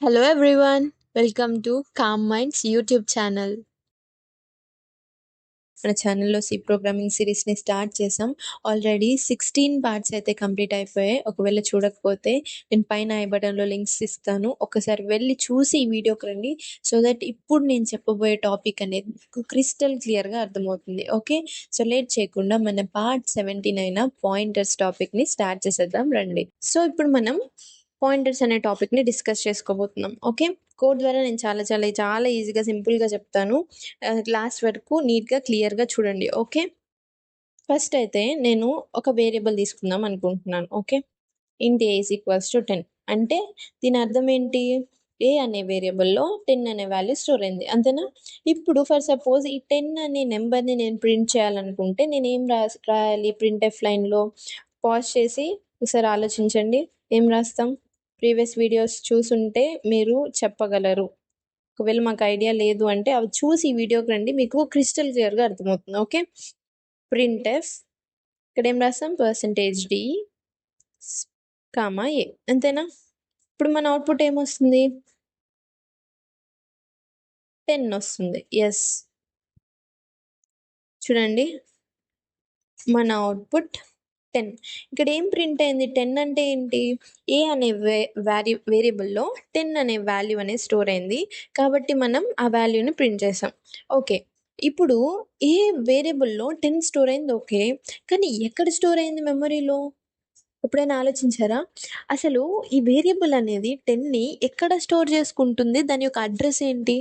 Hello everyone, welcome to Calm Minds YouTube channel. మన ఛానల్లో C programming సిరీస్ని start చేసాం. Already 16 parts అయితే complete అయిపోయాయి. ఒకవేళ చూడకపోతే నేను పైన ఐ బటన్లో లింక్స్ ఇస్తాను. ఒకసారి వెళ్ళి చూసి ఈ వీడియోకి రండి. సో దట్ ఇప్పుడు నేను చెప్పబోయే టాపిక్ అనేది మీకు క్రిస్టల్ క్లియర్గా అర్థమవుతుంది. ఓకే, సో లేట్ చేయకుండా మన పార్ట్ 17 పాయింటర్స్ టాపిక్ని స్టార్ట్ చేసేద్దాం రండి. సో ఇప్పుడు మనం పాయింటర్స్ అనే టాపిక్ని డిస్కస్ చేసుకోబోతున్నాం. ఓకే, కోడ్ ద్వారా నేను చాలా చాలా చాలా ఈజీగా సింపుల్గా చెప్తాను. లాస్ట్ వరకు నీట్గా క్లియర్గా చూడండి. ఓకే, ఫస్ట్ అయితే నేను ఒక వేరియబుల్ తీసుకుందాం అనుకుంటున్నాను. ఓకే, ఇంట్ ఏ ఈజ్ ఈక్వల్స్ టు 10 అంటే దీని అర్థం ఏంటి? ఏ అనే వేరియబుల్లో 10 అనే వాల్యూ స్టోర్ అయింది, అంతేనా? ఇప్పుడు ఫర్ సపోజ్ ఈ 10 అనే నెంబర్ని నేను ప్రింట్ చేయాలనుకుంటే నేను ఏం రాయాలి? ప్రింట్ ఎఫ్ లైన్లో పాజ్ చేసి ఒకసారి ఆలోచించండి. ఏం రాస్తాం? ప్రీవియస్ వీడియోస్ చూసుంటే మీరు చెప్పగలరు. ఒకవేళ మాకు ఐడియా లేదు అంటే అవి చూసి ఈ వీడియోకి రండి, మీకు క్రిస్టల్ క్లియర్గా అర్థమవుతుంది. ఓకే, ప్రింట్ ఎఫ్ ఇక్కడ ఏం రాస్తాం? %d కామా ఏ, అంతేనా? ఇప్పుడు మన అవుట్పుట్ ఏమొస్తుంది? 10 వస్తుంది. ఎస్, చూడండి మన అవుట్పుట్ 10. ఇక్కడ ఏం ప్రింట్ అయింది? 10 అంటే ఏంటి? ఏ అనే వేరియబుల్లో 10 అనే వాల్యూ అనేది స్టోర్ అయింది, కాబట్టి మనం ఆ వాల్యూని ప్రింట్ చేసాం. ఓకే, ఇప్పుడు ఏ వేరియబుల్లో 10 స్టోర్ అయింది, ఓకే, కానీ ఎక్కడ స్టోర్ అయింది మెమరీలో? ఎప్పుడైనా ఆలోచించారా? అసలు ఈ వేరియబుల్ అనేది 10ని ఎక్కడ స్టోర్ చేసుకుంటుంది? దాని యొక్క అడ్రస్ ఏంటి?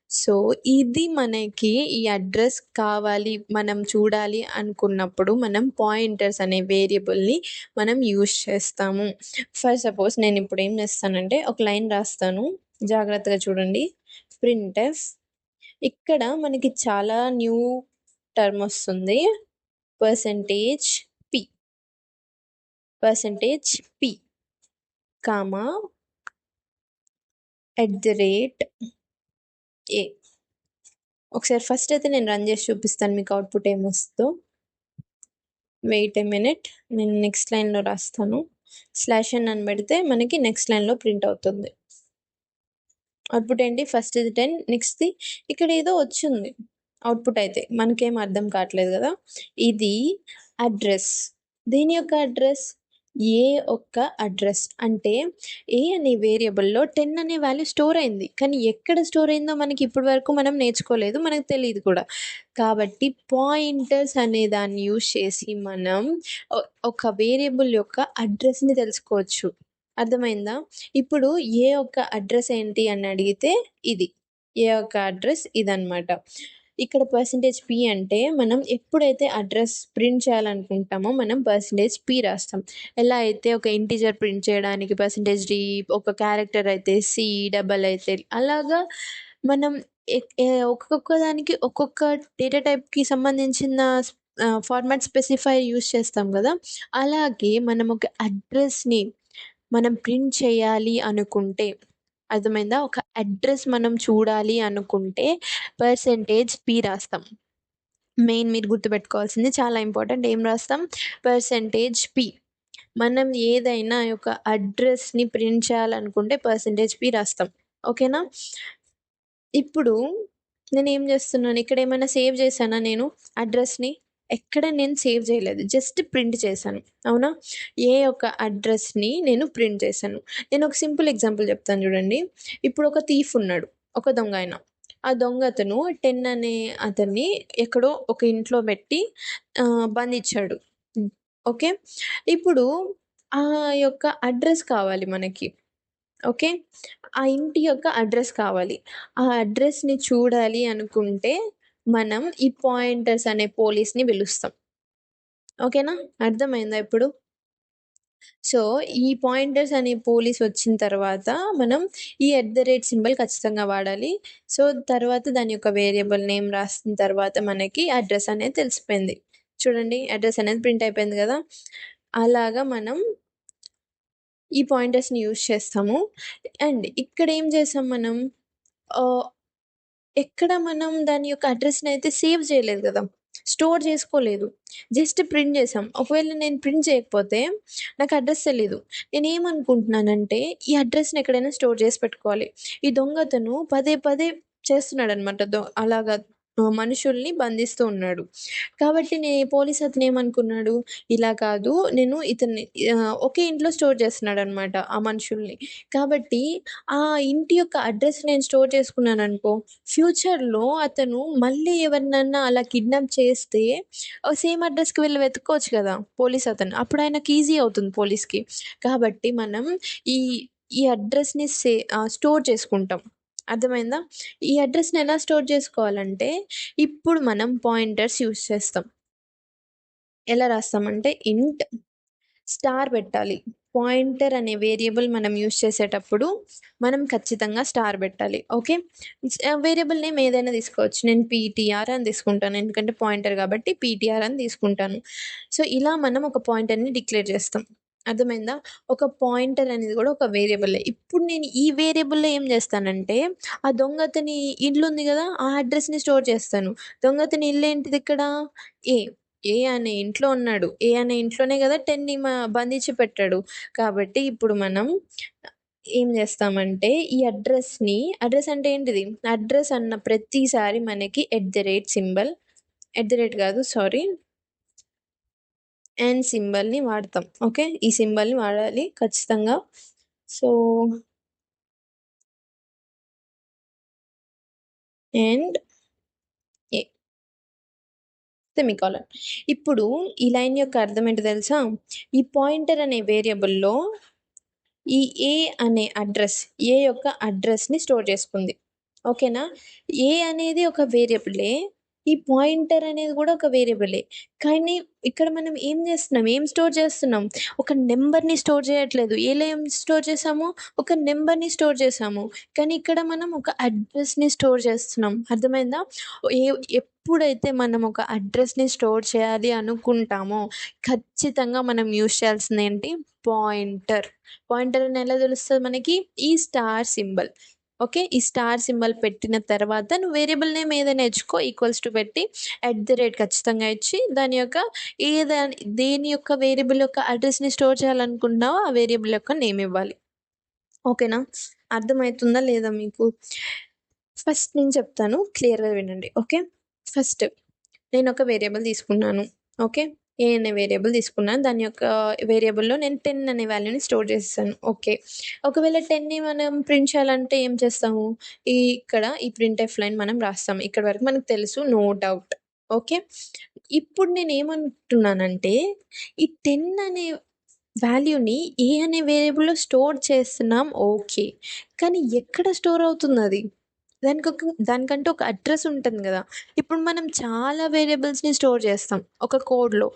సో ఇది మనకి ఈ అడ్రస్ కావాలి, మనం చూడాలి అనుకున్నప్పుడు మనం పాయింటర్స్ అనే వేరియబుల్ని మనం యూజ్ చేస్తాము. ఫర్ సపోజ్ నేను ఇప్పుడు ఏం చేస్తానంటే ఒక లైన్ రాస్తాను, జాగ్రత్తగా చూడండి. ప్రింట్ఎఫ్, ఇక్కడ మనకి చాలా న్యూ టర్మ్ వస్తుంది. Percentage P comma @a. ఒకసారి ఫస్ట్ అయితే నేను రన్ చేసి చూపిస్తాను మీకు అవుట్పుట్ ఏమొస్తుందో. వెయిట్ ఏ మినిట్, నేను నెక్స్ట్ లైన్లో రాస్తాను. /n అని పెడితే మనకి నెక్స్ట్ లైన్లో ప్రింట్ అవుతుంది. అవుట్పుట్ ఏంటి? ఫస్ట్ ఇది 10, నెక్స్ట్ది ఇక్కడ ఏదో వచ్చింది అవుట్పుట్, అయితే మనకేం అర్థం కావట్లేదు కదా. ఇది అడ్రస్, దేని యొక్క అడ్రస్? ఏ ఒక్క అడ్రస్. అంటే ఏ అనే వేరియబుల్లో 10 అనే వాల్యూ స్టోర్ అయింది, కానీ ఎక్కడ స్టోర్ అయిందో మనకి ఇప్పటి వరకు మనం నేర్చుకోలేదు, మనకు తెలియదు కూడా. కాబట్టి పాయింటర్స్ అనే దాన్ని యూజ్ చేసి మనం ఒక వేరియబుల్ యొక్క అడ్రస్ని తెలుసుకోవచ్చు. అర్థమైందా? ఇప్పుడు ఏ యొక్క అడ్రస్ ఏంటి అని అడిగితే ఇది ఏ యొక్క అడ్రస్ ఇదనమాట. ఇక్కడ %p అంటే మనం ఎప్పుడైతే అడ్రస్ ప్రింట్ చేయాలనుకుంటామో మనం %p రాస్తాం. ఎలా అయితే ఒక ఇంటీజర్ ప్రింట్ చేయడానికి %d, ఒక క్యారెక్టర్ అయితే c, డబల్ అయితే అలాగా మనం ఒక్కొక్క దానికి ఒక్కొక్క డేటా టైప్కి సంబంధించిన ఫార్మాట్ స్పెసిఫైర్ యూస్ చేస్తాం కదా. అలాగే మనం ఒక అడ్రస్ని మనం ప్రింట్ చేయాలి అనుకుంటే, అర్థమైందా? ఒక అడ్రస్ మనం చూడాలి అనుకుంటే %p రాస్తాం. మెయిన్ మీరు గుర్తుపెట్టుకోవాల్సింది చాలా ఇంపార్టెంట్. ఏం రాస్తాం? %p. మనం ఏదైనా ఒక అడ్రస్ని ప్రింట్ చేయాలనుకుంటే %p రాస్తాం. ఓకేనా? ఇప్పుడు నేను ఏం చేస్తున్నాను, ఇక్కడ ఏమైనా సేవ్ చేశానా నేను అడ్రస్ని? ఎక్కడ నేను సేవ్ చేయలేదు, జస్ట్ ప్రింట్ చేశాను, అవునా? ఏ యొక్క అడ్రస్ని నేను ప్రింట్ చేశాను. నేను ఒక సింపుల్ ఎగ్జాంపుల్ చెప్తాను చూడండి. ఇప్పుడు ఒక థీఫ్ ఉన్నాడు, ఒక దొంగ ఆయన. ఆ దొంగ అతను 10 అనే అతన్ని ఎక్కడో ఒక ఇంట్లో పెట్టి బంధించాడు. ఓకే, ఇప్పుడు ఆ యొక్క అడ్రస్ కావాలి మనకి. ఓకే, ఆ ఇంటి యొక్క అడ్రస్ కావాలి. ఆ అడ్రస్ని చూడాలి అనుకుంటే మనం ఈ పాయింటర్స్ అనే పోలీస్ని పిలుస్తాం. ఓకేనా? అర్థమైందా ఇప్పుడు? సో ఈ పాయింటర్స్ అనే పోలీస్ వచ్చిన తర్వాత మనం ఈ సింబల్ ఖచ్చితంగా వాడాలి. సో తర్వాత దాని యొక్క వేరియబుల్ నేమ్ రాసిన తర్వాత మనకి అడ్రస్ అనేది తెలిసిపోయింది. చూడండి, అడ్రస్ అనేది ప్రింట్ అయిపోయింది కదా. అలాగా మనం ఈ పాయింటర్స్ని యూజ్ చేస్తాము. అండ్ ఇక్కడ ఏం చేసాం మనం, ఎక్కడ మనం దాని యొక్క అడ్రస్ని అయితే సేవ్ చేయలేదు కదా. స్టోర్ చేసుకోలేదు. జస్ట్ ప్రింట్ చేసాం. ఒకవేళ నేను ప్రింట్ చేయకపోతే నాకు అడ్రస్ తెలీదు. నేనేమనుకుంటున్నానంటే ఈ అడ్రస్‌ని ఎక్కడైనా స్టోర్ చేసి పెట్టుకోవాలి. ఈ దొంగతను పదే పదే చేస్తున్నాడనమాట. అలాగా మనుషుల్ని బంధిస్తూ ఉన్నాడు. కాబట్టి పోలీస్ అతను ఏమనుకున్నాడు, ఇలా కాదు నేను ఇతన్ని ఒకే ఇంట్లో స్టోర్ చేస్తున్నాడనమాట ఆ మనుషుల్ని. కాబట్టి ఆ ఇంటి యొక్క అడ్రెస్ నేను స్టోర్ చేసుకున్నాననుకో, ఫ్యూచర్‌లో అతను మళ్ళీ ఎవరినన్నా అలా కిడ్నాప్ చేస్తే సేమ్ అడ్రస్‌కి వెళ్లి వెతుక్కోవచ్చు కదా! పోలీస్ అతను. అప్పుడు ఆయనకి ఈజీ అవుతుంది పోలీస్‌కి. కాబట్టి మనం ఈ ఈ అడ్రస్‌ని స్టోర్ చేసుకుంటాం. అర్థమైందా? ఈ అడ్రస్‌ని ఎలా స్టోర్ చేసుకోవాలంటే, ఇప్పుడు మనం పాయింటర్స్ యూజ్ చేస్తాం. ఎలా రాస్తామంటే స్టార్ పెట్టాలి. పాయింటర్ అనే వేరియబుల్ మనం యూజ్ చేసేటప్పుడు మనం ఖచ్చితంగా స్టార్ పెట్టాలి. ఓకే. వేరియబుల్ నేమ్ ఏదైనా తీసుకోవచ్చు. నేను పీటీఆర్ అని తీసుకుంటాను. ఎందుకంటే పాయింటర్ కాబట్టి పీటీఆర్ అని తీసుకుంటాను. సో, ఇలా మనం ఒక పాయింటర్‌ని డిక్లేర్ చేస్తాం. అర్థమైందా? ఒక పాయింటర్ అనేది కూడా ఒక వేరియబులే. ఇప్పుడు నేను ఈ వేరియబుల్‌లో ఏం చేస్తానంటే, ఆ దొంగతని ఇల్లుంది గదా! ఆ అడ్రెస్‌ని స్టోర్ చేస్తాను. దొంగతని ఇల్లేంటిదిక్కడ? ఏ. ఏ అనే ఇంట్లో ఉన్నాడు. ఏ అనే ఇంట్లోనే గదా 10ని బంధించి పెట్టాడు. కాబట్టి ఇప్పుడు మనం ఏం జేస్తామంటే, ఈ అడ్రెస్ అంటే ఏంటిది? అడ్రెస్ అన్న ప్రతిసారి మనకి సింబల్ గాదు సారీ. సింబల్‌ని వాడతాం. ఓకే. ఈ సింబల్‌ని వాడాలి ఖచ్చితంగా. So, and A semicolon. ఇప్పుడు ఈ లైన్ యొక్క అర్థం ఏంటో తెలుసా? ఈ పాయింటర్ అనే వేరియబుల్‌లో ఈ ఏ యొక్క అడ్రస్‌ని స్టోర్ చేసుకుంది. ఓకేనా? ఏ అనేది ఒక వేరియబులే. ఈ పాయింటర్ అనేది గూడా ఒక వేరియబులే. కానీ ఇక్కడ మనం ఏం జేస్తున్నాం? ఏం స్టోర్ చేస్తున్నాం? ఒక నంబర్‌ని స్టోర్ చేయట్లేదు. ఏలో ఏం స్టోర్ చేసాము? ఒక నంబర్‌ని స్టోర్ చేసాము. కానీ ఇక్కడ మనం ఒక అడ్రస్‌ని స్టోర్ చేస్తున్నాం. అర్థమైందా? ఏ ఎప్పుడైతే మనం ఒక అడ్రస్‌ని స్టోర్ చేయాలి అనుకుంటామో, ఖచ్చితంగా మనం యూజ్ చేయాల్సిందేంటి? పాయింటర్. పాయింటర్ అని ఎలా తెలుస్తది మనకి? ఈ స్టార్ సింబల్. ఓకే. ఈ స్టార్ సింబల్ పెట్టిన తర్వాత నువ్వు వేరియబుల్ నేమ్ ఏదైనా ఇచ్చుకో ఈక్వల్స్ టు పెట్టి ఖచ్చితంగా ఇచ్చి దాని యొక్క దేని యొక్క వేరియబుల్ యొక్క అడ్రస్‌ని స్టోర్ చేయాలనుకుంటున్నావో ఆ వేరియబుల్ యొక్క నేమ్ ఇవ్వాలి. ఓకేనా? అర్థమైతుందా లేదా మీకు? ఫస్ట్ నేను చెప్తాను క్లియర్‌గా వినండి. ఓకే. ఫస్ట్ నేనొక వేరియబుల్ తీసుకున్నాను. ఓకే. ఏ అనే వేరియబుల్ తీసుకున్నాను. దాని యొక్క వేరియబుల్‌లో నేను 10 అనే వాల్యూని స్టోర్ చేసేసాను. ఓకే. ఒకవేళ 10ని మనం ప్రింట్ చేయాలంటే ఏం చేస్తాము? ఇక్కడ ఈ ప్రింట్‌ఎఫ్ లైన్ మనం రాస్తాం. ఇక్కడి వరకు మనకు తెలుసు. No doubt. ఓకే. ఇప్పుడు నేనేమంటున్నానంటే ఈ 10 అనే వాల్యూని ఏ అనే వేరియబుల్‌లో స్టోర్ చేస్తున్నాం ఓకే. కానీ ఎక్కడ స్టోర్ అవుతుందది? దానికంటూ ఒక అడ్రస్ ఉంటుంది గదా! ఇప్పుడు మనం చాలా వేరియబుల్స్‌ని స్టోర్ చేస్తాం ఒక కోడ్‌లో.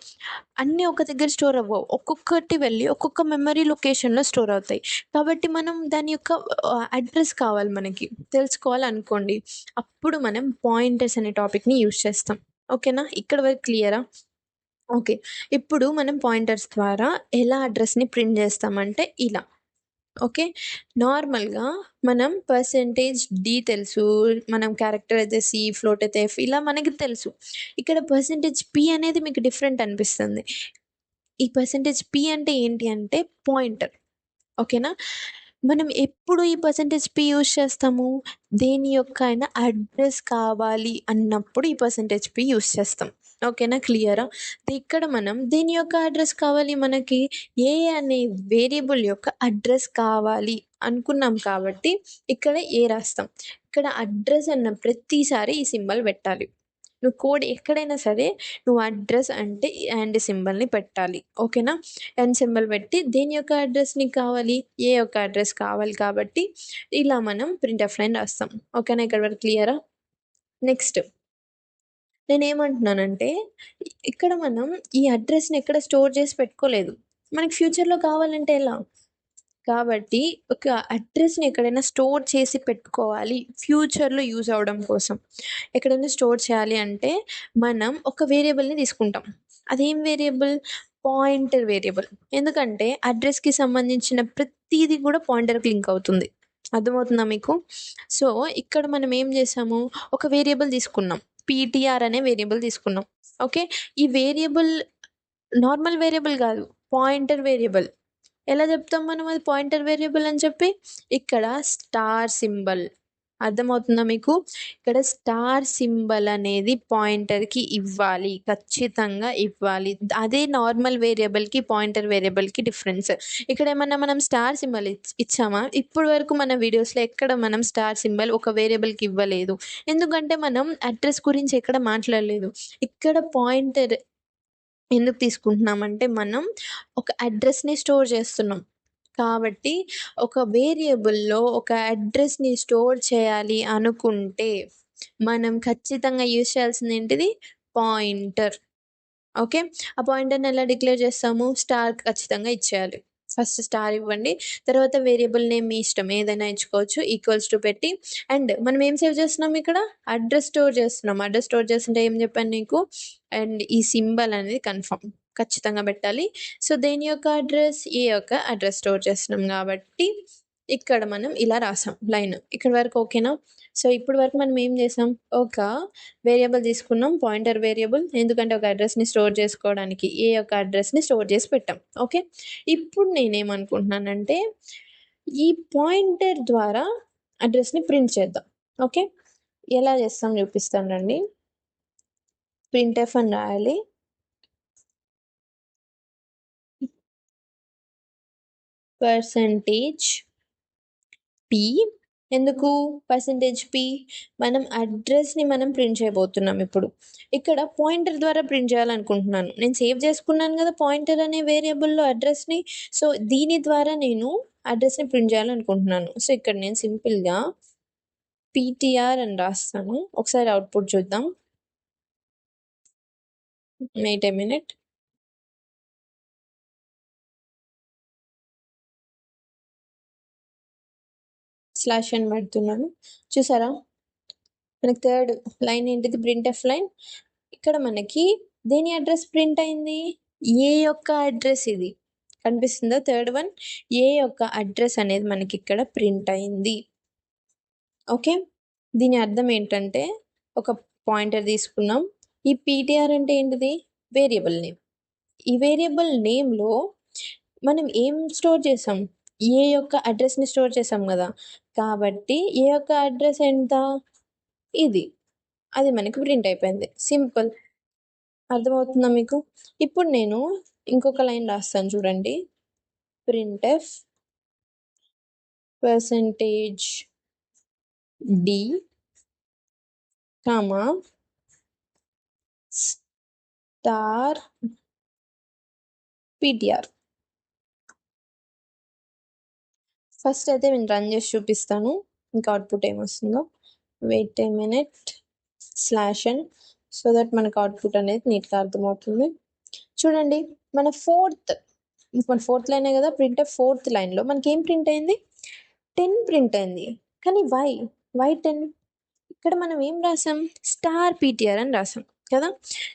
అన్నీ ఒక దగ్గర స్టోర్ అవ్వవు. ఒక్కొక్కటి వెళ్ళి ఒక్కొక్క మెమరీ లొకేషన్‌లో స్టోర్ అవుతాయి. కాబట్టి మనం దాని యొక్క అడ్రస్ కావాలి మనకి. తెలుసుకోవాలనుకోండి. అప్పుడు మనం పాయింటర్స్ అనే టాపిక్‌ని యూజ్ చేస్తాం. ఓకేనా? ఇక్కడి వరకు క్లియరా? ఓకే. ఇప్పుడు మనం పాయింటర్స్ ద్వారా ఎలా అడ్రస్‌ని ప్రింట్ చేస్తామంటే ఇలా. ఓకే. నార్మల్‌గా మనం %d తెలుసు. మనం క్యారెక్టర్ అయితే సి, ఫ్లోట్ అయితే ఎఫ్ ఇలా మనకి తెలుసు. ఇక్కడ %p అనేది మీకు డిఫరెంట్ అనిపిస్తుంది. ఈ %p అంటే ఏంటి అంటే పాయింటర్. ఓకేనా? మనం ఎప్పుడు ఈ %p యూజ్ చేస్తాము? దేని యొక్క అయినా అడ్రస్ కావాలి అన్నప్పుడు ఈ %p యూజ్ చేస్తాం. ఓకేనా? క్లియరా? ఇక్కడ మనం దేని యొక్క అడ్రస్ కావాలి మనకి? ఏ అనే వేరియబుల్ యొక్క అడ్రస్ కావాలి అనుకున్నాం కాబట్టి ఇక్కడ రాస్తాం. ఇక్కడ అడ్రస్ అన్న ప్రతిసారి ఈ సింబల్ పెట్టాలి. నువ్వు కోడ్ ఎక్కడైనా సరే నువ్వు అడ్రస్ అంటే సింబల్‌ని పెట్టాలి. ఓకేనా? సింబల్ పెట్టి దేని యొక్క అడ్రస్ నీకు కావాలి? ఏ యొక్క అడ్రస్ కావాలి కాబట్టి ఇలా మనం ప్రింట్‌ఎఫ్ లైన్ రాస్తాం. ఓకేనా? ఇక్కడి వరకు క్లియరా? నెక్స్ట్ నేనేమంటున్నానంటే ఇక్కడ మనం ఈ అడ్రస్‌ని ఎక్కడ స్టోర్ చేసి పెట్టుకోలేదు. మనకి ఫ్యూచర్‌లో కావాలంటే ఎలా? కాబట్టి ఒక అడ్రస్‌ని ఎక్కడైనా స్టోర్ చేసి పెట్టుకోవాలి ఫ్యూచర్‌లో యూజ్ అవ్వడం కోసం. ఎక్కడైనా స్టోర్ చేయాలి అంటే మనం ఒక వేరియబుల్‌ని తీసుకుంటాం. అదేం వేరియబుల్? Pointer variable. ఎందుకంటే అడ్రస్‌కి సంబంధించిన ప్రతీది కూడా పాయింటర్‌కి లింక్ అవుతుంది. అర్థమవుతుందా మీకు? సో, ఇక్కడ మనం ఏం చేసాము? ఒక వేరియబుల్ తీసుకున్నాం. పీటీఆర్ అనే వేరియబుల్ తీసుకున్నాం. ఓకే. ఈ వేరియబుల్ నార్మల్ వేరియబుల్ కాదు, పాయింటర్ వేరియబుల్. ఎలా చెప్తాం మనం అది పాయింటర్ వేరియబుల్ అని చెప్పి? ఇక్కడ స్టార్ సింబల్ అర్థమవుతుందా మీకు? ఇక్కడ స్టార్ సింబల్ అనేది పాయింటర్కి ఇవ్వాలి, ఖచ్చితంగా ఇవ్వాలి. అదే నార్మల్ వేరియబుల్కి పాయింటర్ వేరియబుల్కి డిఫరెన్స్. ఇక్కడ ఏమన్నా మనం స్టార్ సింబల్ ఇచ్చామా? ఇప్పుడు వరకు మన వీడియోస్లో ఎక్కడ మనం స్టార్ సింబల్ ఒక వేరియబుల్కి ఇవ్వలేదు, ఎందుకంటే మనం అడ్రస్ గురించి ఎక్కడ మాట్లాడలేదు. ఇక్కడ పాయింటర్ ఎందుకు తీసుకుంటున్నామంటే మనం ఒక అడ్రస్ని స్టోర్ చేస్తున్నాం కాబట్టి ఒక వేరియబుల్లో ఒక అడ్రస్ని స్టోర్ చేయాలి అనుకుంటే మనం ఖచ్చితంగా యూజ్ చేయాల్సింది ఏంటిది? పాయింటర్. ఓకే. ఆ పాయింటర్ని ఎలా డిక్లేర్ చేస్తాము? స్టార్ ఖచ్చితంగా ఇచ్చేయాలి. ఫస్ట్ స్టార్ ఇవ్వండి, తర్వాత వేరియబుల్ నేమ్ మీ ఇష్టం ఏదైనా ఇచ్చుకోవచ్చు, ఈక్వల్స్ టు పెట్టి. అండ్ మనం ఏం సేవ్ చేస్తున్నాం ఇక్కడ? అడ్రస్ స్టోర్ చేస్తున్నాం. అడ్రస్ స్టోర్ చేస్తుంటే ఏం చెప్పాను నీకు? అండ్ ఈ సింబల్ అనేది కన్ఫర్మ్ ఖచ్చితంగా పెట్టాలి. సో దేని యొక్క అడ్రస్? ఏ యొక్క అడ్రస్ స్టోర్ చేస్తున్నాం కాబట్టి ఇక్కడ మనం ఇలా రాసాం లైన్. ఇక్కడ వరకు ఓకేనా? సో ఇప్పుడు వరకు మనం ఏం చేసాం? ఒక వేరియబుల్ తీసుకున్నాం, పాయింటర్ వేరియబుల్, ఎందుకంటే ఒక అడ్రస్ని స్టోర్ చేసుకోవడానికి ఏ యొక్క అడ్రస్ని స్టోర్ చేసి పెట్టాం. ఓకే. ఇప్పుడు నేనేమనుకుంటున్నానంటే ఈ పాయింటర్ ద్వారా అడ్రస్ని ప్రింట్ చేద్దాం. ఓకే. ఎలా చేస్తాం చూపిస్తాను రండి. ప్రింట్ఎఫ్ అని రాయాలి. Percentage P. ఎందుకు పర్సెంటేజ్ పి? మనం అడ్రస్ని మనం ప్రింట్ చేయబోతున్నాం. ఇప్పుడు ఇక్కడ పాయింటర్ ద్వారా ప్రింట్ చేయాలనుకుంటున్నాను. నేను సేవ్ చేసుకున్నాను కదా పాయింటర్ అనే వేరియబుల్లో అడ్రస్ని. సో దీని ద్వారా నేను అడ్రస్ని ప్రింట్ చేయాలనుకుంటున్నాను. సో ఇక్కడ నేను సింపుల్గా పీటీఆర్ అని రాస్తాను. ఒకసారి అవుట్పుట్ చూద్దాం. Wait a minute. స్లాష్ అని పెడుతున్నాను. చూసారా? మనకి థర్డ్ లైన్ ఏంటిది? Printf line. ఇక్కడ మనకి దేని అడ్రస్ ప్రింట్ అయింది? ఏ యొక్క అడ్రస్ ఇది కనిపిస్తుందా? థర్డ్ వన్ ఏ యొక్క అడ్రస్ అనేది మనకి ఇక్కడ ప్రింట్ అయింది. ఓకే. దీని అర్థం ఏంటంటే ఒక పాయింటర్ తీసుకున్నాం. ఈ పీటీఆర్ అంటే ఏంటిది? Variable name. ఈ వేరియబుల్ నేమ్లో మనం ఏం స్టోర్ చేసాం? ఏ యొక్క అడ్రస్ని స్టోర్ చేసాం కదా, కాబట్టి ఏ యొక్క అడ్రస్ ఎంత? ఇది. అది మనకి ప్రింట్ అయిపోయింది. సింపుల్. అర్థమవుతుందా మీకు? ఇప్పుడు నేను ఇంకొక లైన్ రాస్తాను చూడండి. Printf percentage d comma star PTR. First అయితే నేను రన్ చేసి చూపిస్తాను ఇంకా అవుట్పుట్ ఏమొస్తుందో. Wait a minute. Slash and so that మనకు అవుట్పుట్ అనేది నీట్గా అర్థమవుతుంది. చూడండి, మన ఫోర్త్ లైనే కదా ప్రింట్ఎఫ్. ఫోర్త్ లైన్లో మనకి ఏం ప్రింట్ అయింది? 10 ప్రింట్ అయింది. కానీ వై 10? ఇక్కడ మనం ఏం రాసాం? స్టార్ పీటీఆర్ అని రాసాం కదా.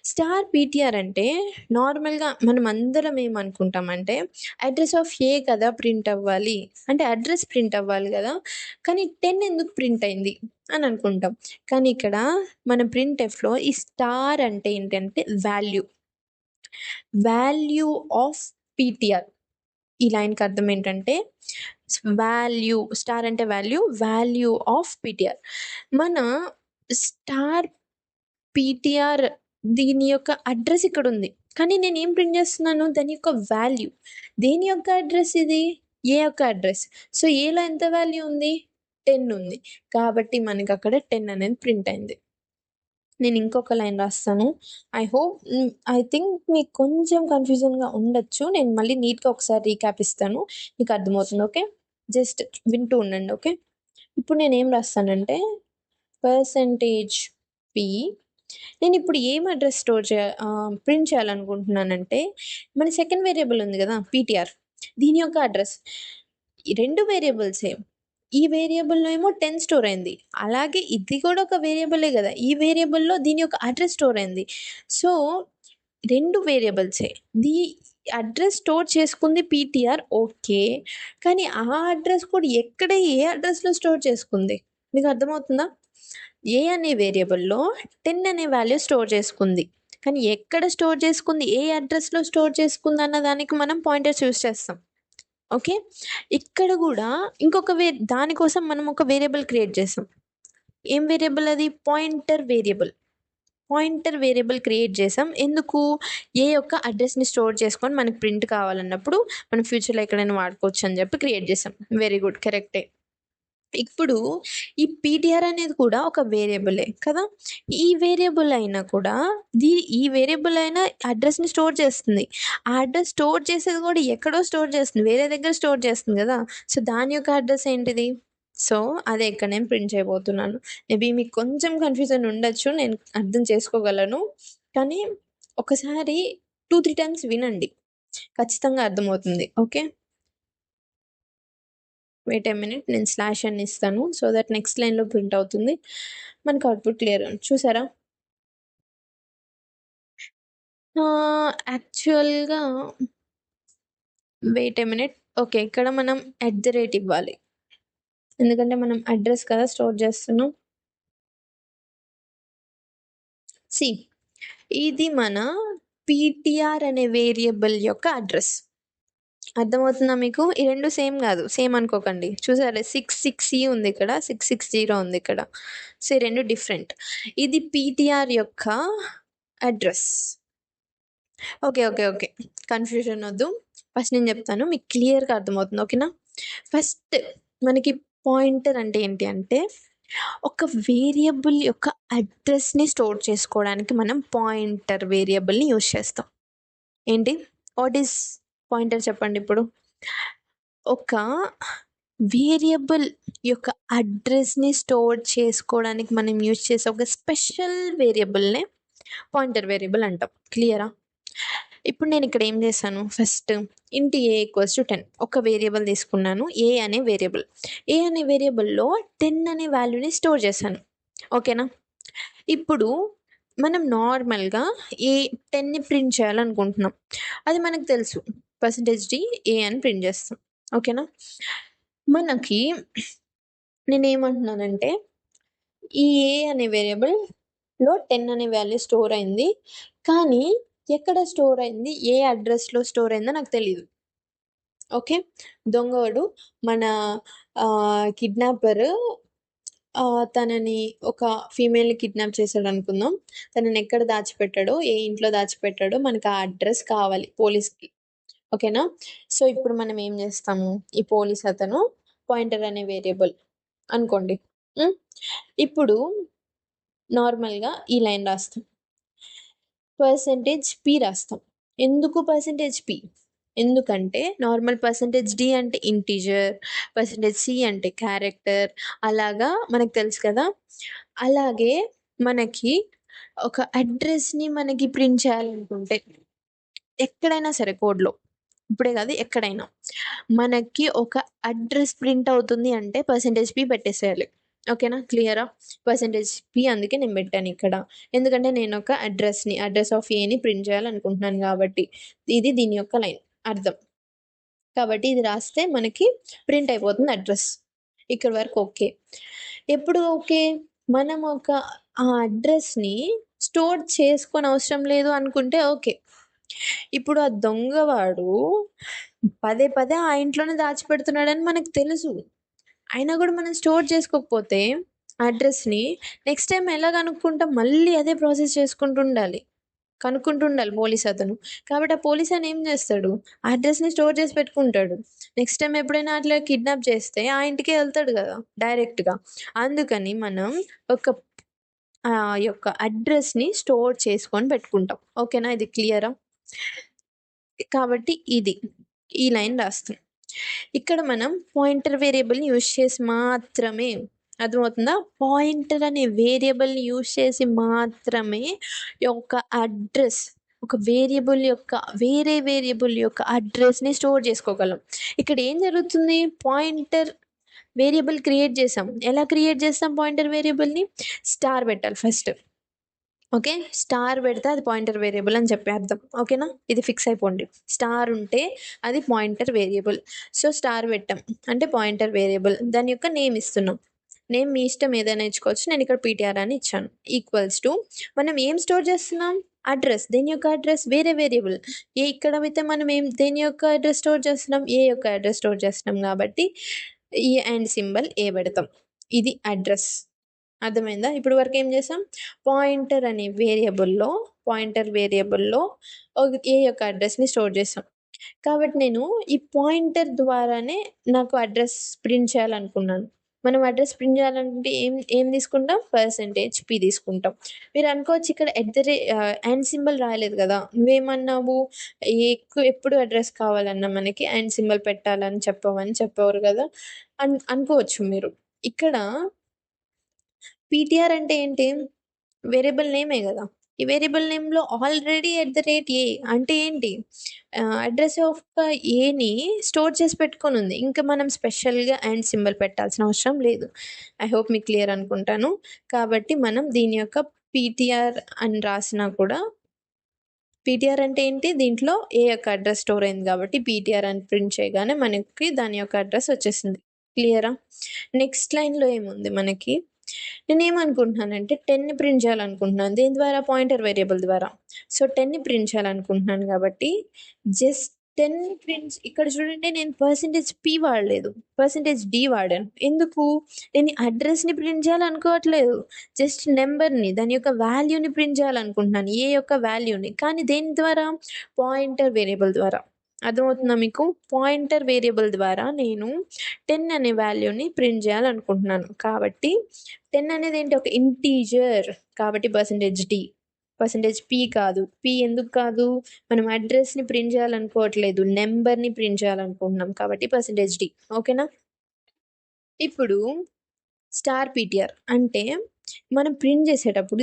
స్టార్ పీటీఆర్ అంటే నార్మల్గా మనం అందరం ఏమనుకుంటామంటే అడ్రస్ ఆఫ్ ఏ కదా ప్రింట్ అవ్వాలి, అంటే అడ్రస్ ప్రింట్ అవ్వాలి కదా, కానీ 10 ఎందుకు ప్రింట్ అయింది అని అనుకుంటాం. కానీ ఇక్కడ మన ప్రింట్ఎఫ్లో ఈ స్టార్ అంటే ఏంటంటే వాల్యూ ఆఫ్ పీటీఆర్. ఈ లైన్కి అర్థం ఏంటంటే వాల్యూ, స్టార్ అంటే వాల్యూ ఆఫ్ పీటీఆర్. మన స్టార్ పీటీఆర్ దీని యొక్క అడ్రస్ ఇక్కడ ఉంది, కానీ నేను ఏం ప్రింట్ చేస్తున్నాను? దాని యొక్క వాల్యూ. దేని యొక్క అడ్రస్ ఇది? ఏ యొక్క అడ్రస్. సో ఏలో ఎంత వాల్యూ ఉంది? 10 ఉంది, కాబట్టి మనకి అక్కడ 10 అనేది ప్రింట్ అయింది. నేను ఇంకొక లైన్ రాస్తాను. ఐ థింక్ మీకు కొంచెం కన్ఫ్యూజన్గా ఉండొచ్చు. నేను మళ్ళీ నీట్గా ఒకసారి రీక్యాప్ ఇస్తాను, మీకు అర్థమవుతుంది. ఓకే, జస్ట్ వింటూ ఉండండి. ఓకే. ఇప్పుడు నేను ఏం రాస్తానంటే పర్సెంటేజ్ పి. నేను ఇప్పుడు ఏం అడ్రస్ ప్రింట్ చేయాలనుకుంటున్నానంటే మన సెకండ్ వేరియబుల్ ఉంది కదా పీటీఆర్, దీని యొక్క అడ్రస్. ఈ 2 వేరియబుల్సే. ఈ వేరియబుల్లో ఏమో 10 స్టోర్ అయింది, అలాగే ఇది కూడా ఒక వేరియబులే కదా, ఈ వేరియబుల్లో దీని యొక్క అడ్రస్ స్టోర్ అయింది. సో 2 వేరియబుల్సే. అడ్రస్ స్టోర్ చేసుకుంది పీటీఆర్, ఓకే, కానీ ఆ అడ్రస్ కూడా ఏ అడ్రస్లో స్టోర్ చేసుకుంది? మీకు అర్థమవుతుందా? ఏ అనే వేరియబుల్‌లో 10 అనే వాల్యూ స్టోర్ చేసుకుంది. కానీ ఎక్కడ స్టోర్ చేసుకుంది, ఏ అడ్రస్‌లో స్టోర్ చేసుకుందన్న దానికి మనం పాయింటర్స్ యూజ్ చేస్తాం. ఓకే. ఇక్కడ గూడా ఇంకొక దానికోసం మనం ఒక వేరియబుల్ క్రియేట్ చేసాం. ఏం వేరియబుల్ అది? Pointer variable. Pointer variable create చేసాం. ఎందుకు? ఏ యొక్క అడ్రస్‌ని స్టోర్ చేసుకొని మనకు ప్రింట్ కావాలన్నప్పుడు మనం ఫ్యూచర్‌లో ఎక్కడైనా వాడుకోవచ్చు అని చెప్పి క్రియేట్ చేసాం. Very good. కరెక్టే. ఇప్పుడు ఈ పీటీఆర్ అనేది కూడా ఒక వేరియబులే కదా! ఈ వేరియబుల్ అయినా కూడా ఈ వేరియబుల్ అయినా అడ్రస్‌ని స్టోర్ చేస్తుంది. ఆ అడ్రస్ స్టోర్ చేసేది కూడా ఎక్కడో స్టోర్ చేస్తుంది. వేరే దగ్గర స్టోర్ చేస్తుంది కదా! సో, దాని యొక్క అడ్రస్ ఏంటిది? సో, అదే ఇక్కడ నేను ప్రింట్ చేయబోతున్నాను. మేబీ మీకు కొంచెం కన్‌ఫ్యూజన్ ఉండొచ్చు. నేను అర్థం చేసుకోగలను. కానీ ఒకసారి 2, 3 టైమ్స్ వినండి. ఖచ్చితంగా అర్థమవుతుంది. ఓకే. Wait a minute. నేను స్లాష్ అని ఇస్తాను. సో దట్ నెక్స్ట్ లైన్‌లో ప్రింట్ అవుతుంది. మనకు అవుట్‌పుట్ క్లియర్ చూసారా? యాక్చువల్‌గా వెయిట్ ఎ మినిట్. ఓకే. ఇక్కడ మనం ఇవ్వాలి. ఎందుకంటే మనం అడ్రస్ కదా స్టోర్ చేస్తున్నాం. సి ఇది మన పీటీఆర్ అనే వేరియబుల్ యొక్క అడ్రస్. అర్థమవుతుందా మీకు? ఈ 2 సేమ్ గాదు. సేమ్ అనుకోకండి. చూసారా 66E ఉంది ఇక్కడ. 660 ఉంది ఇక్కడ. సో, ఈ 2 డిఫరెంట్. ఇది పీటీఆర్ యొక్క అడ్రస్. ఓకే. కన్‌ఫ్యూజన్ ఒద్దు. ఫస్ట్ నేను జెప్తాను. మీకు క్లియర్‌గా అర్థమవుతుంది. ఓకేనా? ఫస్ట్ మనకి పాయింటర్ అంటే ఏంటి అంటే, ఒక వేరియబుల్ యొక్క అడ్రస్‌ని స్టోర్ చేసుకోవడానికి మనం పాయింటర్ వేరియబుల్‌ని యూజ్ చేస్తాం. ఏంటి? వాట్ ఈస్ పాయింటర్ చెప్పండిప్పుడు? ఒక వేరియబుల్ యొక్క అడ్రస్‌ని స్టోర్ చేసుకోవడానికి మనం యూజ్ చేసే ఒక స్పెషల్ వేరియబుల్‌నే పాయింటర్ వేరియబుల్ అంటాం. క్లియరా? ఇప్పుడు నేనిక్కడ ఏం చేశాను, ఫస్ట్ ఇంట్ ఏ ఈక్వల్స్ టు 10 ఒక వేరియబుల్ తీసుకున్నాను. ఏ అనే వేరియబుల్. ఏ అనే వేరియబుల్‌లో 10 అనే వాల్యూని స్టోర్ చేశాను. ఓకేనా? ఇప్పుడు మనం నార్మల్‌గా 10ని ప్రింట్ చేయాలనుకుంటున్నాం. అది మనకు తెలుసు. %d ఏ అని ప్రింట్ చేస్తాం. ఓకేనా? మనకి నేనేమంటున్నానంటే, ఈ ఏ అనే వేరియబుల్‌లో 10 అనే వాల్యూ స్టోర్ అయింది. కానీ ఎక్కడ స్టోర్ అయింది? ఏ అడ్రస్‌లో స్టోర్ అయిందో నాకు తెలీదు. ఓకే. దొంగోడు మన కిడ్నాపరు తనని ఒక ఫీమేల్‌ని కిడ్నాప్ చేశాడనుకుందాం. తనని ఎక్కడ దాచిపెట్టాడో, ఏ ఇంట్లో దాచిపెట్టాడో మనకు ఆ అడ్రస్ కావాలి పోలీస్‌కి. ఓకేనా? సో, ఇప్పుడు మనం ఏం చేస్తాము? ఈ పోలీస్ అతను పాయింటర్ అనే వేరియబుల్ అనుకోండి. హ్మ్. ఇప్పుడు నార్మల్‌గా ఈ లైన్ రాస్తాం. %p రాస్తాం. ఎందుకు %p? ఎందుకంటే నార్మల్ %d అంటే ఇంటిజర్, %c అంటే క్యారెక్టర్ అలాగా మనకు తెలుసు కదా! అలాగే మనకి ఒక అడ్రస్‌ని మనకి ప్రింట్ చేయాలనుకుంటే ఎక్కడైనా సరే కోడ్‌లో ఇప్పుడే కాదు ఎక్కడైనా మనకి ఒక అడ్రస్ ప్రింట్ అవుతుంది అంటే %p పెట్టేసేయాలి. ఓకేనా? క్లియరా? %p అందుకే నేను పెట్టానిక్కడ. ఎందుకంటే నేను ఒక అడ్రస్ ఆఫ్ ఏని ప్రింట్ చేయాలనుకుంటున్నాను కాబట్టి. ఇది దీని యొక్క లైన్ అర్థం. కాబట్టి ఇది రాస్తే మనకి ప్రింట్ అయిపోతుంది అడ్రస్. ఇక్కడి వరకు ఓకే. ఎప్పుడు ఓకే? మనం ఆ అడ్రస్‌ని స్టోర్ చేసుకోనవసరం లేదు అనుకుంటే ఓకే. ఇప్పుడు ఆ దొంగవాడు పదే పదే ఆ ఇంట్లోనే దాచిపెడుతున్నాడని మనకు తెలుసు. అయినా గూడా మనం స్టోర్ చేసుకోకపోతే అడ్రస్‌ని నెక్స్ట్ టైమ్ ఎలా కనుక్కుంటాం? మళ్ళీ అదే ప్రాసెస్ చేసుకుంటుండాలి. కనుక్కుంటుండాలి పోలీసతను. కాబట్టి ఆ పోలీసయన ఏం జేస్తాడు? ఆ అడ్రస్‌ని స్టోర్ చేసి పెట్టుకుంటాడు. నెక్స్ట్ టైమ్ ఎప్పుడైనా అట్లా కిడ్నాప్ చేస్తే ఆ ఇంటికే ఎళ్తాడు గదా! డైరెక్ట్‌గా. అందుకని మనం ఒక యొక్క అడ్రస్‌ని స్టోర్ చేసుకొని పెట్టుకుంటాం. ఓకేనా? ఇది క్లియరా? కాబట్టి ఇది. ఈ లైన్ రాస్తాం. ఇక్కడ మనం పాయింటర్ వేరియబుల్‌ని యూజ్ చేసి మాత్రమే అర్థమవుతుందా? పాయింటర్ అనే వేరియబుల్‌ని యూజ్ చేసి మాత్రమే యొక్క అడ్రస్ ఒక వేరియబుల్ యొక్క వేరే వేరియబుల్ యొక్క అడ్రస్‌ని స్టోర్ చేసుకోగలం. ఇక్కడ ఏం జరుగుతుంది? పాయింటర్ వేరియబుల్ క్రియేట్ చేసాం. ఎలా క్రియేట్ చేస్తాం పాయింటర్ వేరియబుల్‌ని? స్టార్ పెట్టాలి ఫస్ట్. ఓకే. స్టార్ పెడితే అది పాయింటర్ వేరియబుల్ అని చెప్పి అర్థం. ఓకేనా? ఇది ఫిక్స్ అయిపోండి. స్టార్ ఉంటే అది పాయింటర్ వేరియబుల్. సో, స్టార్ పెట్టాం. అంటే పాయింటర్ వేరియబుల్. దాని యొక్క నేమ్ ఇస్తున్నాం. నేమ్ మీ ఇష్టం ఏదైనా ఇచ్చుకోవచ్చు. నేను ఇక్కడ పీటీఆర్ అని ఇచ్చాను. ఈక్వల్స్ టు మనం ఏం స్టోర్ చేస్తున్నాం? అడ్రస్. దేని యొక్క అడ్రస్? వేరే వేరియబుల్. ఇక్కడ అయితే మనం దేని యొక్క అడ్రస్ స్టోర్ చేస్తున్నాం? ఏ యొక్క అడ్రస్ స్టోర్ చేస్తున్నాం కాబట్టి ఈ అండ్ సింబల్ ఏ పెడతాం. ఇది అడ్రస్. అర్థమైందా? ఇప్పుడు వరకు ఏం చేసాం? పాయింటర్ అనే వేరియబుల్‌లో ఏ యొక్క అడ్రస్‌ని స్టోర్ చేసాం. కాబట్టి నేను ఈ పాయింటర్ ద్వారానే నాకు అడ్రస్ ప్రింట్ చేయాలనుకున్నాను. మనం అడ్రస్ ప్రింట్ చేయాలంటే ఏం తీసుకుంటాం? %p తీసుకుంటాం. మీరు అనుకోవచ్చు ఇక్కడ అండ్ సింబల్ రాయలేదు కదా! నువ్వేమన్నావు? ఎప్పుడు అడ్రస్ కావాలన్నా మనకి అండ్ సింబల్ పెట్టాలని చెప్పేవారు కదా! అనుకోవచ్చు మీరు. ఇక్కడ పీటీఆర్ అంటే ఏంటి? వేరియబుల్ నేమే గదా! ఈ వేరియబుల్ నేమ్‌లో ఆల్రెడీ @ అంటే ఏంటి? అడ్రస్ ఆఫ్ ఏని స్టోర్ చేసి పెట్టుకొనుంది. ఇంకా మనం స్పెషల్‌గా అండ్ సింబల్ పెట్టాల్సిన అవసరం లేదు. ఐ హోప్ మీకు క్లియర్ అనుకుంటాను. కాబట్టి మనం దీని యొక్క పీటీఆర్ అని రాసినా కూడా పీటీఆర్ అంటే ఏంటి? దీంట్లో ఏ యొక్క అడ్రస్ స్టోర్ అయింది కాబట్టి పీటీఆర్ అని ప్రింట్ చేయగానే మనకి దాని యొక్క అడ్రస్ వచ్చేసింది. క్లియరా? నెక్స్ట్ లైన్‌లో ఏముంది మనకి? నేనేమనుకుంటున్నానంటే 10ని ప్రింట్ చేయాలనుకుంటున్నాను. దేని ద్వారా? పాయింటర్ వేరియబుల్ ద్వారా. సో, 10ని ప్రింట్ చేయాలనుకుంటున్నాను కాబట్టి జస్ట్ 10 ప్రింట్స్ ఇక్కడ చూడండి నేను %p వాడలేదు. %d వాడాను. ఎందుకు? నేను అడ్రస్‌ని ప్రింట్ చేయాలనుకోవట్లేదు. జస్ట్ నంబర్‌ని దాని యొక్క వాల్యూని ప్రింట్ చేయాలనుకుంటున్నాను. ఏ యొక్క వాల్యూని. కానీ దేని ద్వారా? పాయింటర్ వేరియబుల్ ద్వారా. అర్థమవుతుందా మీకు? పాయింటర్ వేరియబుల్ ద్వారా నేను 10 అనే వాల్యూని ప్రింట్ చేయాలనుకుంటున్నాను. కాబట్టి 10 అనేది ఏంటి? ఒక ఇంటీజర్. కాబట్టి %d. %p కాదు. p ఎందుకు కాదు? మనం అడ్రస్‌ని ప్రింట్ చేయాలనుకోవట్లేదు. నంబర్‌ని ప్రింట్ చేయాలనుకుంటున్నాం. కాబట్టి %d. ఓకేనా? ఇప్పుడు ptr అంటే మనం ప్రింట్ చేసేటప్పుడు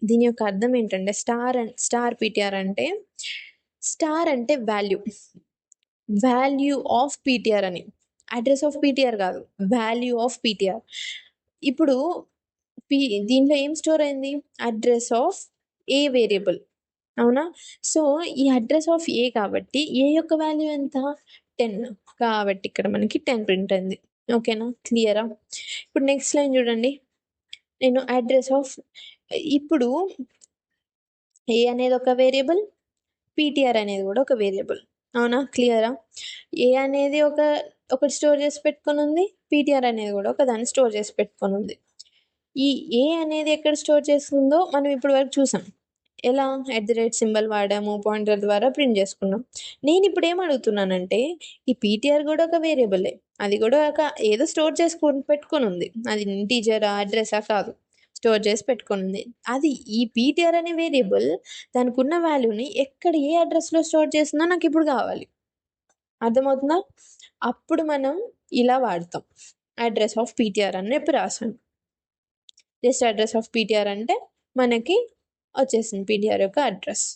దీని యొక్క అర్థం ఏంటంటే ptr అంటే స్టార్ అంటే వాల్యూ ఆఫ్ పీటీఆర్ అని. అడ్రస్ ఆఫ్ పీటీఆర్ కాదు. Value of PTR. ఇప్పుడు దీంట్లో ఏం స్టోర్ అయింది? Address of A variable. అవునా? సో, ఈ అడ్రస్ ఆఫ్ ఏ కాబట్టి ఏ యొక్క వాల్యూ ఎంత? 10. కాబట్టి ఇక్కడ మనకి 10 ప్రింట్ అయింది. ఓకేనా? క్లియరా? ఇప్పుడు నెక్స్ట్ లైన్ చూడండి. నేను అడ్రస్ ఆఫ్ ఇప్పుడు ఏ అనేది ఒక వేరియబుల్. పీటీఆర్ అనేది కూడా ఒక వేరియబుల్. అవునా? క్లియరా? ఏ అనేది ఒకటి స్టోర్ చేసి పెట్టుకొనుంది. పీటీఆర్ అనేది కూడా ఒకదాన్ని స్టోర్ చేసి పెట్టుకొనుంది. ఈ ఏ అనేది ఎక్కడ స్టోర్ చేస్తుందో మనం ఇప్పటి వరకు చూసాం. ఎలా? సింబల్ వాడాము. పాయింటర్ ద్వారా ప్రింట్ చేసుకున్నాం. నేనిప్పుడు ఏం అడుగుతున్నానంటే ఈ పీటీఆర్ కూడా ఒక వేరియబులే. అది కూడా ఏదో స్టోర్ చేసుకొని పెట్టుకొనుంది. అది ఇంటీజరా? అడ్రసా? కాదు. స్టోర్ చేసి పెట్టుకొనుంది. అది ఈ పీటీఆర్ అనే వేరియబుల్ దానికున్న వాల్యూని ఎక్కడ ఏ అడ్రస్‌లో స్టోర్ చేసిందో నాకిప్పుడు కావాలి. అర్థమవుతుందా? అప్పుడు మనం ఇలా వాడతాం. అడ్రస్ ఆఫ్ పీటీఆర్ అని చెప్పి రాసాను. జస్ట్ అడ్రస్ ఆఫ్ పీటీఆర్ అంటే మనకి వచ్చేసింది పీటీఆర్ యొక్క అడ్రస్.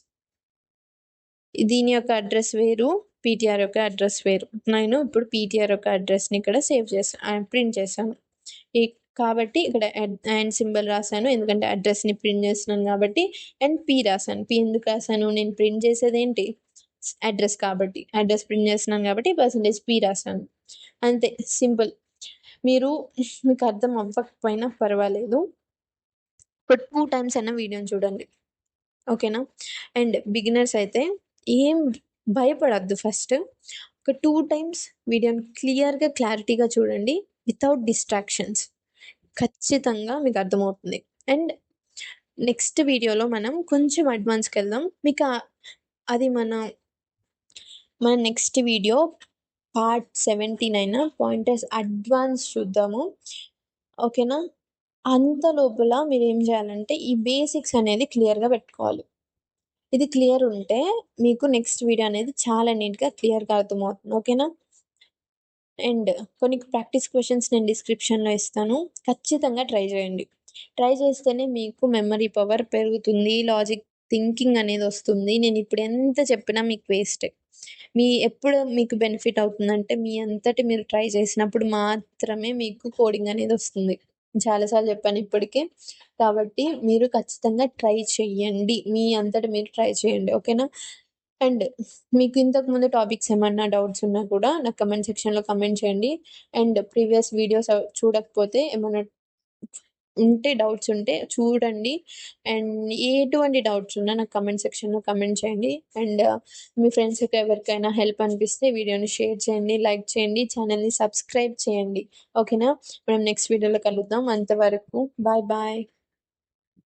దీని యొక్క అడ్రస్ వేరు. పీటీఆర్ యొక్క అడ్రస్ వేరు. నేను ఇప్పుడు పీటీఆర్ యొక్క అడ్రస్‌ని ఇక్కడ ప్రింట్ చేశాను. కాబట్టి ఇక్కడ అండ్ సింబల్ రాసాను. ఎందుకంటే అడ్రస్‌ని ప్రింట్ చేస్తున్నాను కాబట్టి. అండ్ పి రాసాను. పి ఎందుకు రాసాను? నేను ప్రింట్ చేసేదేంటి? అడ్రస్ కాబట్టి. అడ్రస్ ప్రింట్ చేస్తున్నాను కాబట్టి %p రాసాను. అంతే సింపుల్. మీకు అర్థం అవ్వకపోయినా పర్వాలేదు. ఒక 2 టైమ్స్ అన్నా వీడియోని చూడండి. ఓకేనా? అండ్ బిగినర్స్ అయితే ఏం భయపడొద్దు ఫస్ట్. ఒక 2 టైమ్స్ వీడియోని క్లారిటీగా చూడండి. Without distractions. ఖచ్చితంగా మీకు అర్థమవుతుంది. అండ్ నెక్స్ట్ వీడియోలో మనం కొంచెం అడ్వాన్స్‌కెళ్దాం. అది మన next video part 79 pointers advance చూద్దాము. ఓకేనా? అంత లోపల మీరేం చేయాలంటే ఈ బేసిక్స్ అనేది క్లియర్‌గా పెట్టుకోవాలి. ఇది క్లియర్ ఉంటే మీకు నెక్స్ట్ వీడియో అనేది చాలా నీట్‌గా క్లియర్‌గా అర్థమవుతుంది. ఓకేనా? అండ్ కొన్ని ప్రాక్టీస్ క్వెషన్స్ నేను డిస్క్రిప్షన్‌లో ఇస్తాను. ఖచ్చితంగా ట్రై చేయండి. ట్రై చేస్తేనే మీకు మెమరీ పవర్ పెరుగుతుంది. లాజిక్ థింకింగ్ అనేది వస్తుంది. నేను ఇప్పుడు ఎంత చెప్పినా మీకు వేస్టే. ఎప్పుడు మీకు బెనిఫిట్ అవుతుందంటే మీ అంతట మీరు ట్రై చేసినప్పుడు మాత్రమే మీకు కోడింగ్ అనేది వస్తుంది. చాలా సార్లు చెప్పాను ఇప్పటికే. కాబట్టి మీరు ఖచ్చితంగా ట్రై చెయ్యండి. మీ అంతట మీరు ట్రై చేయండి. ఓకేనా? అండ్ మీకు ఇంతకుముందు టాపిక్స్ ఏమన్నా డౌట్స్ ఉన్నా కూడా నాకు కమెంట్ సెక్షన్‌లో కమెంట్ చేయండి. అండ్ ప్రీవియస్ వీడియోస్ చూడకపోతే ఏమన్నా ఉంటే డౌట్స్ ఉంటే చూడండి. అండ్ ఎటువంటి డౌట్స్ ఉన్నా నాకు కమెంట్ సెక్షన్‌లో కమెంట్ చేయండి. అండ్ మీ ఫ్రెండ్స్‌కి ఎవరికైనా హెల్ప్ అనిపిస్తే వీడియోని షేర్ చేయండి, లైక్ చేయండి, ఛానల్‌ని సబ్స్క్రైబ్ చేయండి. ఓకేనా? మనం నెక్స్ట్ వీడియోలో కలుద్దాం. అంతవరకు బాయ్ బాయ్.